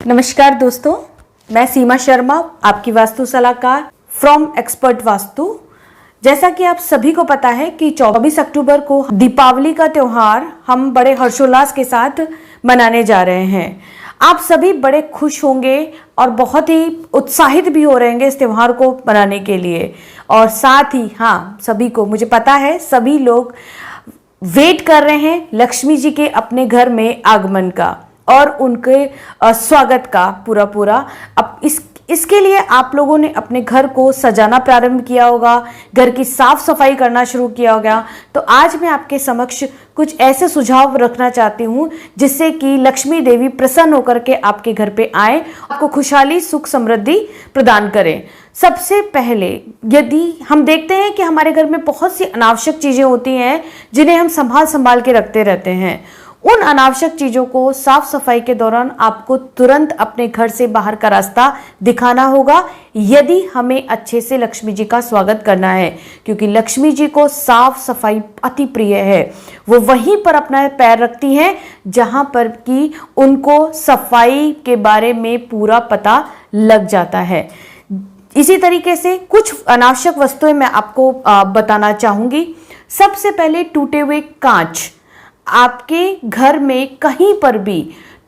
नमस्कार दोस्तों, मैं सीमा शर्मा, आपकी वास्तु सलाहकार फ्रॉम एक्सपर्ट वास्तु। जैसा कि आप सभी को पता है कि 24 अक्टूबर को दीपावली का त्योहार हम बड़े हर्षोल्लास के साथ मनाने जा रहे हैं। आप सभी बड़े खुश होंगे और बहुत ही उत्साहित भी हो रहेंगे इस त्योहार को मनाने के लिए। और साथ ही सभी को, मुझे पता है सभी लोग वेट कर रहे हैं लक्ष्मी जी के अपने घर में आगमन का और उनके स्वागत का पूरा। अब इसके लिए आप लोगों ने अपने घर को सजाना प्रारंभ किया होगा, घर की साफ सफाई करना शुरू किया होगा। तो आज मैं आपके समक्ष कुछ ऐसे सुझाव रखना चाहती हूँ जिससे कि लक्ष्मी देवी प्रसन्न होकर के आपके घर पे आए, आपको खुशहाली, सुख, समृद्धि प्रदान करें। सबसे पहले यदि हम देखते हैं कि हमारे घर में बहुत सी अनावश्यक चीजें होती हैं जिन्हें हम संभाल के रखते रहते हैं, उन अनावश्यक चीजों को साफ सफाई के दौरान आपको तुरंत अपने घर से बाहर का रास्ता दिखाना होगा यदि हमें अच्छे से लक्ष्मी जी का स्वागत करना है। क्योंकि लक्ष्मी जी को साफ सफाई अति प्रिय है। वो वहीं पर अपना पैर रखती हैं जहां पर कि उनको सफाई के बारे में पूरा पता लग जाता है। इसी तरीके से कुछ अनावश्यक वस्तुएं मैं आपको बताना चाहूंगी। सबसे पहले टूटे हुए कांच। आपके घर में कहीं पर भी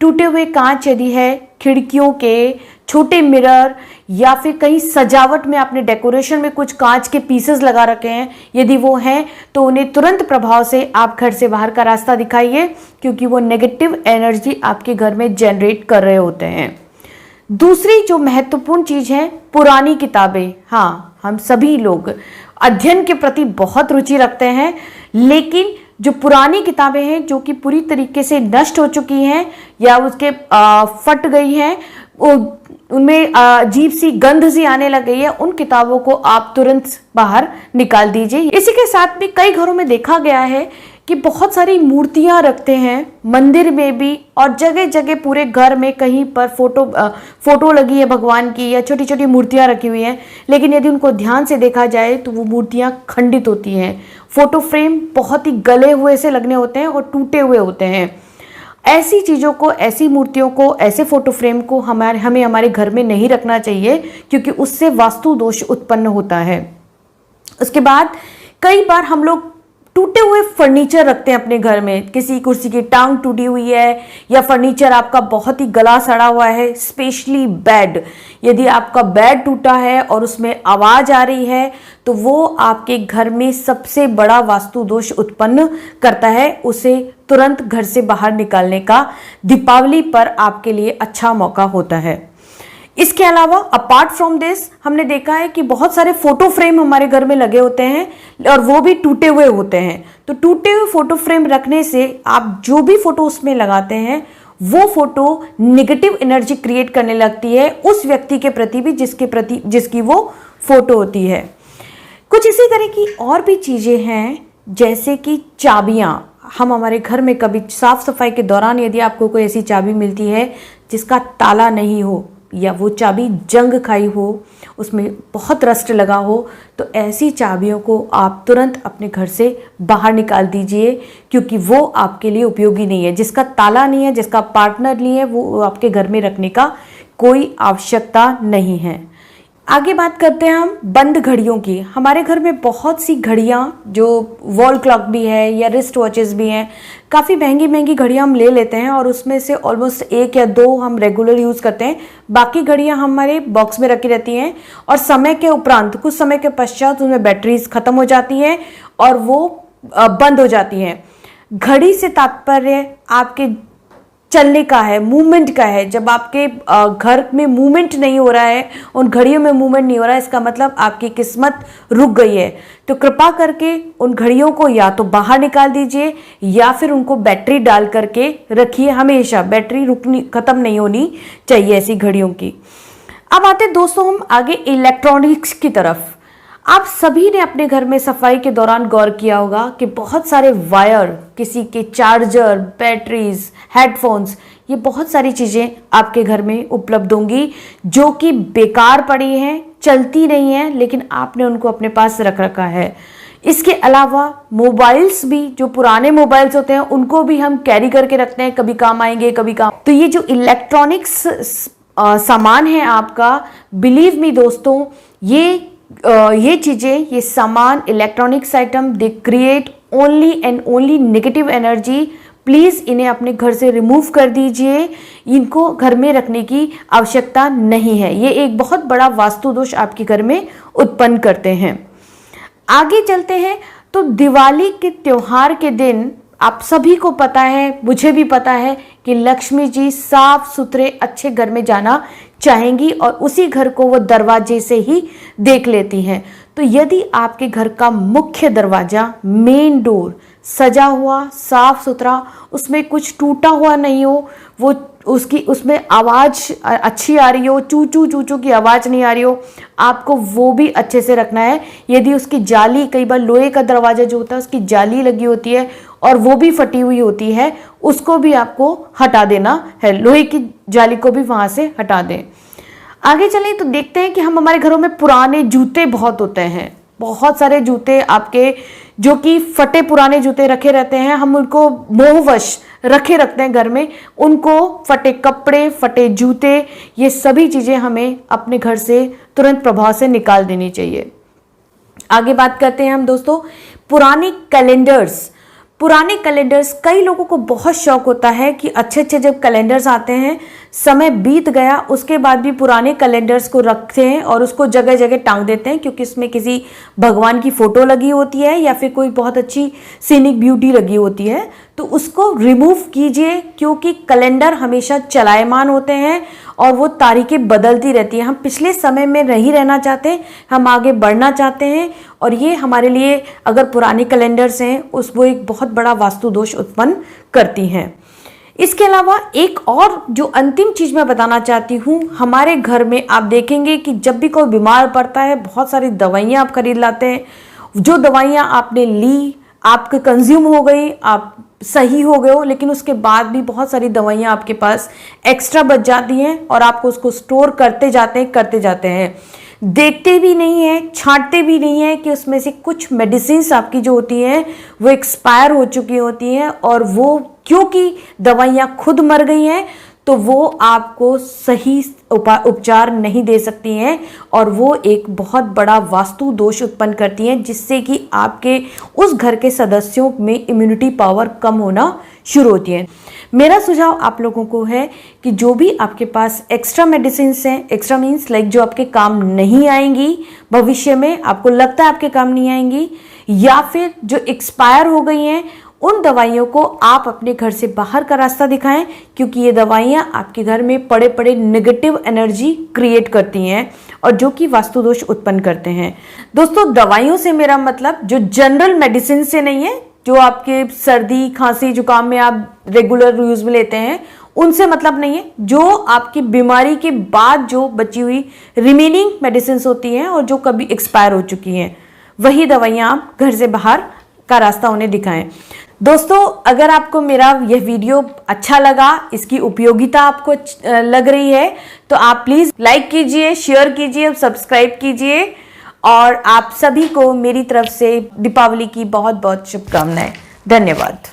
टूटे हुए कांच यदि है, खिड़कियों के छोटे मिरर या फिर कहीं सजावट में आपने डेकोरेशन में कुछ कांच के पीसेस लगा रखे हैं, यदि वो हैं तो उन्हें तुरंत प्रभाव से आप घर से बाहर का रास्ता दिखाइए, क्योंकि वो नेगेटिव एनर्जी आपके घर में जनरेट कर रहे होते हैं। दूसरी जो महत्वपूर्ण चीज है, पुरानी किताबें। हम सभी लोग अध्ययन के प्रति बहुत रुचि रखते हैं, लेकिन जो पुरानी किताबें हैं जो कि पूरी तरीके से नष्ट हो चुकी हैं या उसके फट गई हैं, उनमें अजीब सी गंध सी आने लग गई है, उन किताबों को आप तुरंत बाहर निकाल दीजिए। इसी के साथ भी कई घरों में देखा गया है कि बहुत सारी मूर्तियां रखते हैं, मंदिर में भी और जगह जगह पूरे घर में कहीं पर फोटो लगी है भगवान की या छोटी छोटी मूर्तियां रखी हुई हैं, लेकिन यदि उनको ध्यान से देखा जाए तो वो मूर्तियां खंडित होती हैं। फोटो फ्रेम बहुत ही गले हुए से लगने होते हैं और टूटे हुए होते हैं। ऐसी चीज़ों को, ऐसी मूर्तियों को, ऐसे फोटो फ्रेम को हमें हमारे घर में नहीं रखना चाहिए, क्योंकि उससे वास्तु दोष उत्पन्न होता है। उसके बाद कई बार हम लोग टूटे हुए फर्नीचर रखते हैं अपने घर में। किसी कुर्सी की टांग टूटी हुई है या फर्नीचर आपका बहुत ही गला सड़ा हुआ है, स्पेशली बेड। यदि आपका बेड टूटा है और उसमें आवाज आ रही है तो वो आपके घर में सबसे बड़ा वास्तु दोष उत्पन्न करता है। उसे तुरंत घर से बाहर निकालने का दीपावली पर आपके लिए अच्छा मौका होता है। इसके अलावा अपार्ट फ्रॉम दिस, हमने देखा है कि बहुत सारे फोटो फ्रेम हमारे घर में लगे होते हैं और वो भी टूटे हुए होते हैं। तो टूटे हुए फोटो फ्रेम रखने से आप जो भी फोटो उसमें लगाते हैं वो फोटो नेगेटिव एनर्जी क्रिएट करने लगती है उस व्यक्ति के प्रति भी जिसकी वो फोटो होती है। कुछ इसी तरह की और भी चीजें हैं, जैसे कि चाबियां। हम हमारे घर में कभी साफ सफाई के दौरान यदि आपको कोई ऐसी चाबी मिलती है जिसका ताला नहीं हो या वो चाबी जंग खाई हो, उसमें बहुत रस्ट लगा हो, तो ऐसी चाबियों को आप तुरंत अपने घर से बाहर निकाल दीजिए, क्योंकि वो आपके लिए उपयोगी नहीं है। जिसका ताला नहीं है, जिसका पार्टनर नहीं है, वो आपके घर में रखने का कोई आवश्यकता नहीं है। आगे बात करते हैं हम बंद घड़ियों की। हमारे घर में बहुत सी घड़ियां, जो वॉल क्लॉक भी है या रिस्ट वॉचेस भी हैं, काफ़ी महंगी घड़ियां हम ले लेते हैं और उसमें से ऑलमोस्ट 1 या 2 हम रेगुलर यूज़ करते हैं। बाकी घड़ियां हमारे बॉक्स में रखी रहती हैं और समय के उपरांत, कुछ समय के पश्चात उनमें बैटरीज खत्म हो जाती हैं और वो बंद हो जाती हैं। घड़ी से तात्पर्य आपके चलने का है, मूवमेंट का है। जब आपके घर में मूवमेंट नहीं हो रहा है, उन घड़ियों में मूवमेंट नहीं हो रहा है, इसका मतलब आपकी किस्मत रुक गई है। तो कृपा करके उन घड़ियों को या तो बाहर निकाल दीजिए या फिर उनको बैटरी डाल करके रखिए। हमेशा बैटरी खत्म नहीं होनी चाहिए ऐसी घड़ियों की। अब आते हैं दोस्तों हम आगे इलेक्ट्रॉनिक्स की तरफ। आप सभी ने अपने घर में सफाई के दौरान गौर किया होगा कि बहुत सारे वायर, किसी के चार्जर, बैटरीज, हेडफोन्स, ये बहुत सारी चीज़ें आपके घर में उपलब्ध होंगी जो कि बेकार पड़ी हैं, चलती नहीं हैं, लेकिन आपने उनको अपने पास रख रखा है। इसके अलावा मोबाइल्स भी, जो पुराने मोबाइल्स होते हैं उनको भी हम कैरी करके रखते हैं, कभी काम आएंगे कभी काम। तो ये जो इलेक्ट्रॉनिक्स सामान है आपका, बिलीव मी दोस्तों, ये चीज़ें, ये सामान, electronics item, they create only and only negative energy. Please इन्हें अपने घर से रिमूव कर दीजिए, इनको घर में रखने की आवश्यकता नहीं है। ये एक बहुत बड़ा वास्तु दोष आपके घर में उत्पन्न करते हैं। आगे चलते हैं तो दिवाली के त्योहार के दिन आप सभी को पता है, मुझे भी पता है कि लक्ष्मी जी साफ सुथरे अच्छे घर में जाना चाहेंगी और उसी घर को वो दरवाजे से ही देख लेती हैं। तो यदि आपके घर का मुख्य दरवाजा, मेन डोर सजा हुआ, साफ सुथरा, उसमें कुछ टूटा हुआ नहीं हो, वो उसमें आवाज़ अच्छी आ रही हो, चू चू चू चू की आवाज़ नहीं आ रही हो, आपको वो भी अच्छे से रखना है। यदि उसकी जाली, कई बार लोहे का दरवाज़ा जो होता है उसकी जाली लगी होती है और वो भी फटी हुई होती है, उसको भी आपको हटा देना है, लोहे की जाली को भी वहाँ से हटा दें। आगे चलें तो देखते हैं कि हम हमारे घरों में पुराने जूते बहुत होते हैं, बहुत सारे जूते आपके जो कि फटे पुराने जूते रखे रहते हैं, हम उनको मोहवश रखे रखते हैं घर में, उनको फटे कपड़े, फटे जूते, ये सभी चीज़ें हमें अपने घर से तुरंत प्रभाव से निकाल देनी चाहिए। आगे बात करते हैं हम दोस्तों पुराने कैलेंडर्स। पुराने कैलेंडर्स, कई लोगों को बहुत शौक होता है कि अच्छे अच्छे जब कैलेंडर्स आते हैं, समय बीत गया उसके बाद भी पुराने कैलेंडर्स को रखते हैं और उसको जगह जगह टांग देते हैं, क्योंकि इसमें किसी भगवान की फोटो लगी होती है या फिर कोई बहुत अच्छी सीनिक ब्यूटी लगी होती है। तो उसको रिमूव कीजिए, क्योंकि कैलेंडर हमेशा चलायमान होते हैं और वो तारीखें बदलती रहती हैं। हम पिछले समय में नहीं रहना चाहते, हम आगे बढ़ना चाहते हैं, और ये हमारे लिए, अगर पुराने कैलेंडर्स हैं वो एक बहुत बड़ा वास्तु दोष उत्पन्न करती हैं। इसके अलावा एक और जो अंतिम चीज़ मैं बताना चाहती हूँ, हमारे घर में आप देखेंगे कि जब भी कोई बीमार पड़ता है, बहुत सारी दवाइयाँ आप खरीद लाते हैं। जो दवाइयाँ आपने ली, आपके कंज्यूम हो गई, आप सही हो गए हो, लेकिन उसके बाद भी बहुत सारी दवाइयाँ आपके पास एक्स्ट्रा बच जाती हैं और आपको उसको स्टोर करते जाते हैं, देखते भी नहीं है, छांटते भी नहीं है कि उसमें से कुछ मेडिसिन्स आपकी जो होती हैं वो एक्सपायर हो चुकी होती हैं, और वो क्योंकि दवाइयाँ खुद मर गई हैं तो वो आपको सही उपचार नहीं दे सकती हैं, और वो एक बहुत बड़ा वास्तु दोष उत्पन्न करती हैं, जिससे कि आपके उस घर के सदस्यों में इम्यूनिटी पावर कम होना शुरू होती है। मेरा सुझाव आप लोगों को है कि जो भी आपके पास एक्स्ट्रा मेडिसिन हैं, एक्स्ट्रा मीन्स लाइक जो आपके काम नहीं आएंगी भविष्य में, आपको लगता है आपके काम नहीं आएंगी, या फिर जो एक्सपायर हो गई हैं, उन दवाइयों को आप अपने घर से बाहर का रास्ता दिखाएं, क्योंकि ये दवाइयां आपके घर में पड़े पड़े नेगेटिव एनर्जी क्रिएट करती हैं और जो कि वास्तु दोष उत्पन्न करते हैं। दोस्तों, दवाइयों से मेरा मतलब जो जनरल मेडिसिन से नहीं है, जो आपके सर्दी खांसी जुकाम में आप रेगुलर यूज में लेते हैं, उनसे मतलब नहीं है। जो आपकी बीमारी के बाद जो बची हुई रिमेनिंग मेडिसिन होती हैं और जो कभी एक्सपायर हो चुकी हैं, वही दवाइयां आप घर से बाहर का रास्ता उन्हें दिखाएं। दोस्तों, अगर आपको मेरा यह वीडियो अच्छा लगा, इसकी उपयोगिता आपको लग रही है, तो आप प्लीज़ लाइक कीजिए, शेयर कीजिए, सब्सक्राइब कीजिए, और आप सभी को मेरी तरफ से दीपावली की बहुत बहुत शुभकामनाएं। धन्यवाद।